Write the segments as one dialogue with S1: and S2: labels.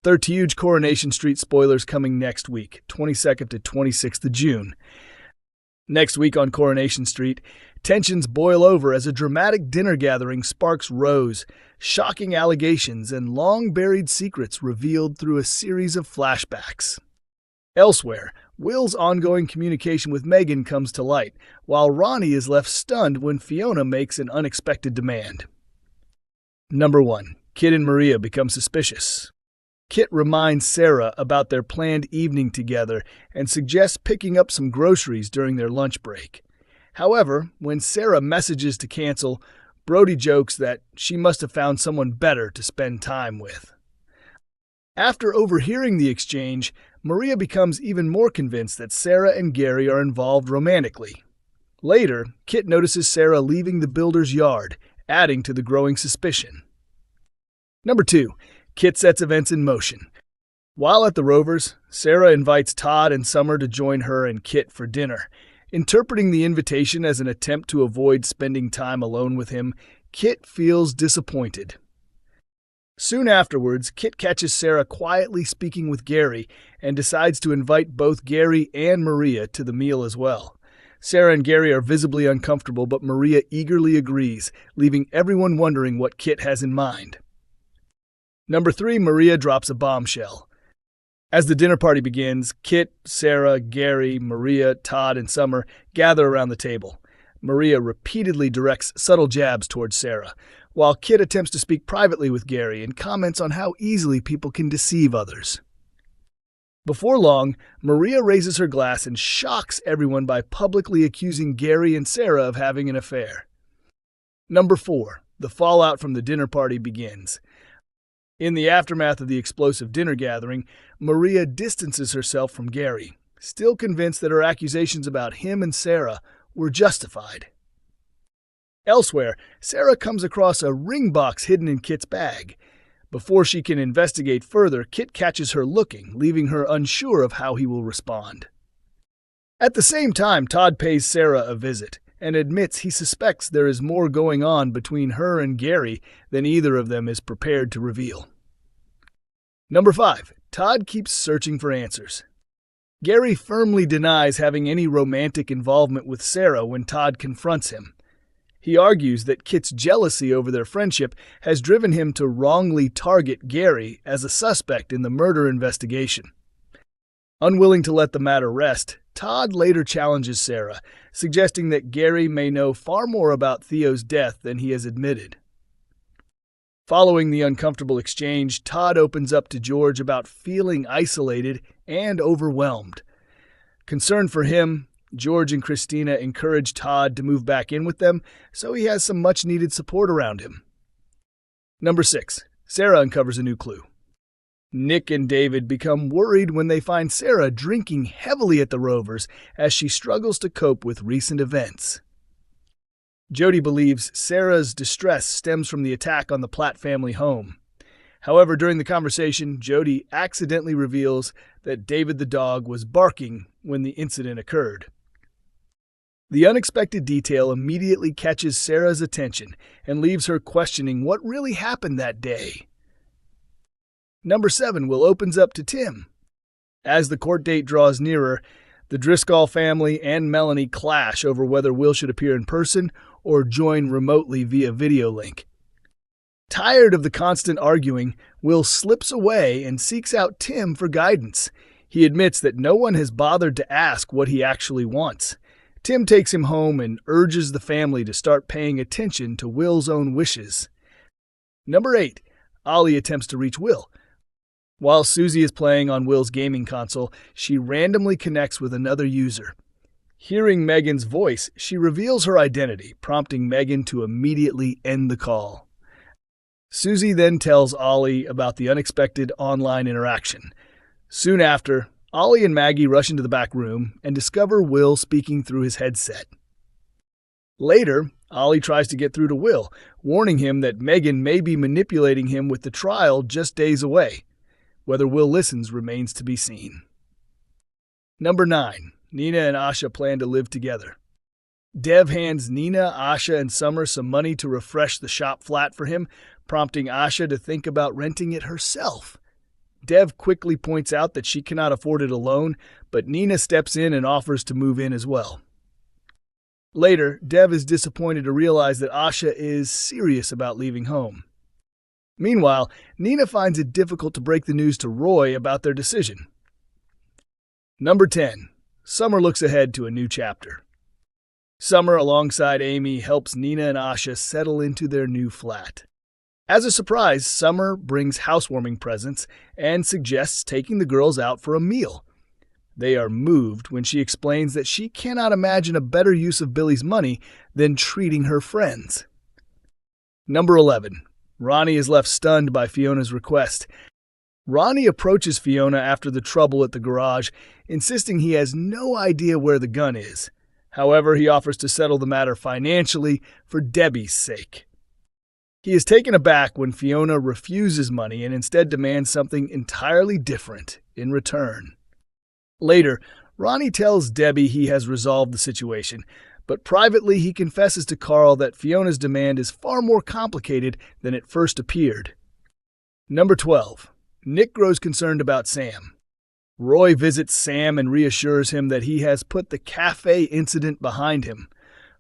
S1: Third huge Coronation Street spoilers coming next week, 22nd to 26th of June. Next week on Coronation Street, tensions boil over as a dramatic dinner gathering sparks rows, shocking allegations, and long-buried secrets revealed through a series of flashbacks. Elsewhere, Will's ongoing communication with Megan comes to light, while Ronnie is left stunned when Fiona makes an unexpected demand. Number 1. Kit and Maria become suspicious. Kit reminds Sarah about their planned evening together and suggests picking up some groceries during their lunch break. However, when Sarah messages to cancel, Brody jokes that she must have found someone better to spend time with. After overhearing the exchange, Maria becomes even more convinced that Sarah and Gary are involved romantically. Later, Kit notices Sarah leaving the builder's yard, adding to the growing suspicion. Number 2. Kit sets events in motion. While at the Rovers, Sarah invites Todd and Summer to join her and Kit for dinner. Interpreting the invitation as an attempt to avoid spending time alone with him, Kit feels disappointed. Soon afterwards, Kit catches Sarah quietly speaking with Gary and decides to invite both Gary and Maria to the meal as well. Sarah and Gary are visibly uncomfortable, but Maria eagerly agrees, leaving everyone wondering what Kit has in mind. Number 3, Maria drops a bombshell. As the dinner party begins, Kit, Sarah, Gary, Maria, Todd, and Summer gather around the table. Maria repeatedly directs subtle jabs towards Sarah, while Kit attempts to speak privately with Gary and comments on how easily people can deceive others. Before long, Maria raises her glass and shocks everyone by publicly accusing Gary and Sarah of having an affair. Number 4, the fallout from the dinner party begins. In the aftermath of the explosive dinner gathering, Maria distances herself from Gary, still convinced that her accusations about him and Sarah were justified. Elsewhere, Sarah comes across a ring box hidden in Kit's bag. Before she can investigate further, Kit catches her looking, leaving her unsure of how he will respond. At the same time, Todd pays Sarah a visit and admits he suspects there is more going on between her and Gary than either of them is prepared to reveal. Number 5. Todd keeps searching for answers. Gary firmly denies having any romantic involvement with Sarah when Todd confronts him. He argues that Kit's jealousy over their friendship has driven him to wrongly target Gary as a suspect in the murder investigation. Unwilling to let the matter rest, Todd later challenges Sarah, suggesting that Gary may know far more about Theo's death than he has admitted. Following the uncomfortable exchange, Todd opens up to George about feeling isolated and overwhelmed. Concerned for him, George and Christina encourage Todd to move back in with them, so he has some much-needed support around him. Number 6. Sarah uncovers a new clue. Nick and David become worried when they find Sarah drinking heavily at the Rovers as she struggles to cope with recent events. Jodie believes Sarah's distress stems from the attack on the Platt family home. However, during the conversation, Jodie accidentally reveals that David the dog was barking when the incident occurred. The unexpected detail immediately catches Sarah's attention and leaves her questioning what really happened that day. Number 7, Will opens up to Tim. As the court date draws nearer, the Driscoll family and Melanie clash over whether Will should appear in person or join remotely via video link. Tired of the constant arguing, Will slips away and seeks out Tim for guidance. He admits that no one has bothered to ask what he actually wants. Tim takes him home and urges the family to start paying attention to Will's own wishes. Number 8, Ollie attempts to reach Will. While Susie is playing on Will's gaming console, she randomly connects with another user. Hearing Megan's voice, she reveals her identity, prompting Megan to immediately end the call. Susie then tells Ollie about the unexpected online interaction. Soon after, Ollie and Maggie rush into the back room and discover Will speaking through his headset. Later, Ollie tries to get through to Will, warning him that Megan may be manipulating him with the trial just days away. Whether Will listens remains to be seen. Number 9. Nina and Asha plan to live together. Dev hands Nina, Asha, and Summer some money to refresh the shop flat for him, prompting Asha to think about renting it herself. Dev quickly points out that she cannot afford it alone, but Nina steps in and offers to move in as well. Later, Dev is disappointed to realize that Asha is serious about leaving home. Meanwhile, Nina finds it difficult to break the news to Roy about their decision. Number 10. Summer looks ahead to a new chapter. Summer, alongside Amy, helps Nina and Asha settle into their new flat. As a surprise, Summer brings housewarming presents and suggests taking the girls out for a meal. They are moved when she explains that she cannot imagine a better use of Billy's money than treating her friends. Number 11. Ronnie is left stunned by Fiona's request. Ronnie approaches Fiona after the trouble at the garage, insisting he has no idea where the gun is. However, he offers to settle the matter financially for Debbie's sake. He is taken aback when Fiona refuses money and instead demands something entirely different in return. Later, Ronnie tells Debbie he has resolved the situation, but privately he confesses to Carl that Fiona's demand is far more complicated than it first appeared. Number 12. Nick grows concerned about Sam. Roy visits Sam and reassures him that he has put the cafe incident behind him.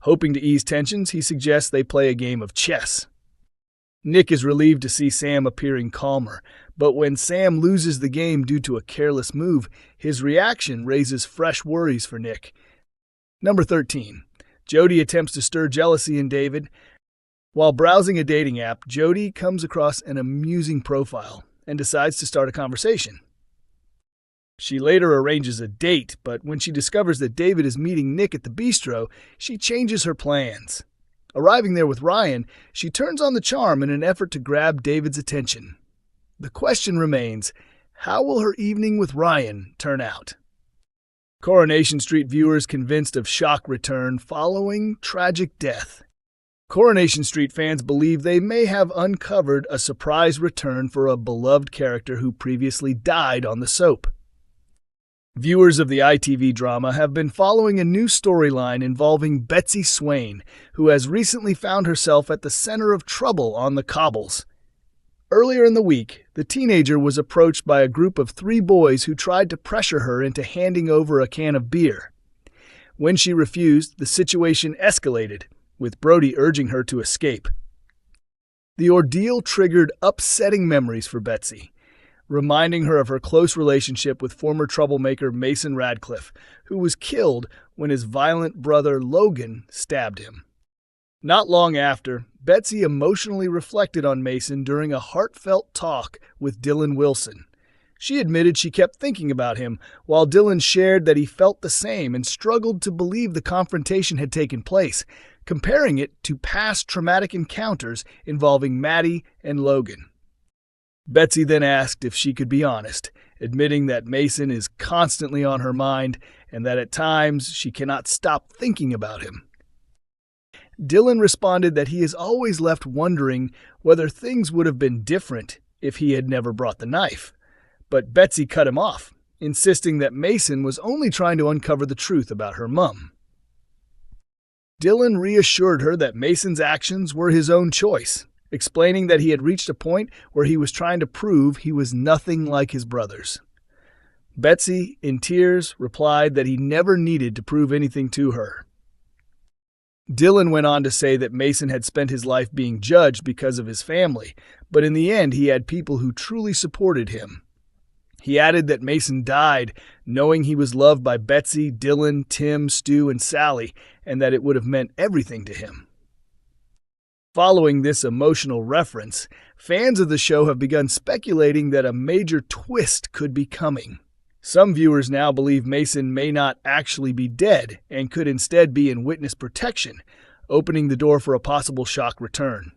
S1: Hoping to ease tensions, he suggests they play a game of chess. Nick is relieved to see Sam appearing calmer, but when Sam loses the game due to a careless move, his reaction raises fresh worries for Nick. Number 13. Jodie attempts to stir jealousy in David. While browsing a dating app, Jodie comes across an amusing profile and decides to start a conversation. She later arranges a date, but when she discovers that David is meeting Nick at the bistro, she changes her plans. Arriving there with Ryan, she turns on the charm in an effort to grab David's attention. The question remains, how will her evening with Ryan turn out? Coronation Street viewers convinced of shock return following tragic death. Coronation Street fans believe they may have uncovered a surprise return for a beloved character who previously died on the soap. Viewers of the ITV drama have been following a new storyline involving Betsy Swain, who has recently found herself at the center of trouble on the cobbles. Earlier in the week, the teenager was approached by a group of 3 boys who tried to pressure her into handing over a can of beer. When she refused, the situation escalated, with Brody urging her to escape. The ordeal triggered upsetting memories for Betsy, reminding her of her close relationship with former troublemaker Mason Radcliffe, who was killed when his violent brother Logan stabbed him. Not long after, Betsy emotionally reflected on Mason during a heartfelt talk with Dylan Wilson. She admitted she kept thinking about him, while Dylan shared that he felt the same and struggled to believe the confrontation had taken place, comparing it to past traumatic encounters involving Maddie and Logan. Betsy then asked if she could be honest, admitting that Mason is constantly on her mind and that at times she cannot stop thinking about him. Dylan responded that he is always left wondering whether things would have been different if he had never brought the knife. But Betsy cut him off, insisting that Mason was only trying to uncover the truth about her mum. Dylan reassured her that Mason's actions were his own choice, explaining that he had reached a point where he was trying to prove he was nothing like his brothers. Betsy, in tears, replied that he never needed to prove anything to her. Dylan went on to say that Mason had spent his life being judged because of his family, but in the end he had people who truly supported him. He added that Mason died knowing he was loved by Betsy, Dylan, Tim, Stu, and Sally, and that it would have meant everything to him. Following this emotional reference, fans of the show have begun speculating that a major twist could be coming. Some viewers now believe Mason may not actually be dead and could instead be in witness protection, opening the door for a possible shock return.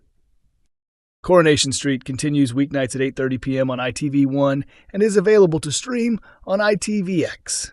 S1: Coronation Street continues weeknights at 8:30 p.m. on ITV1 and is available to stream on ITVX.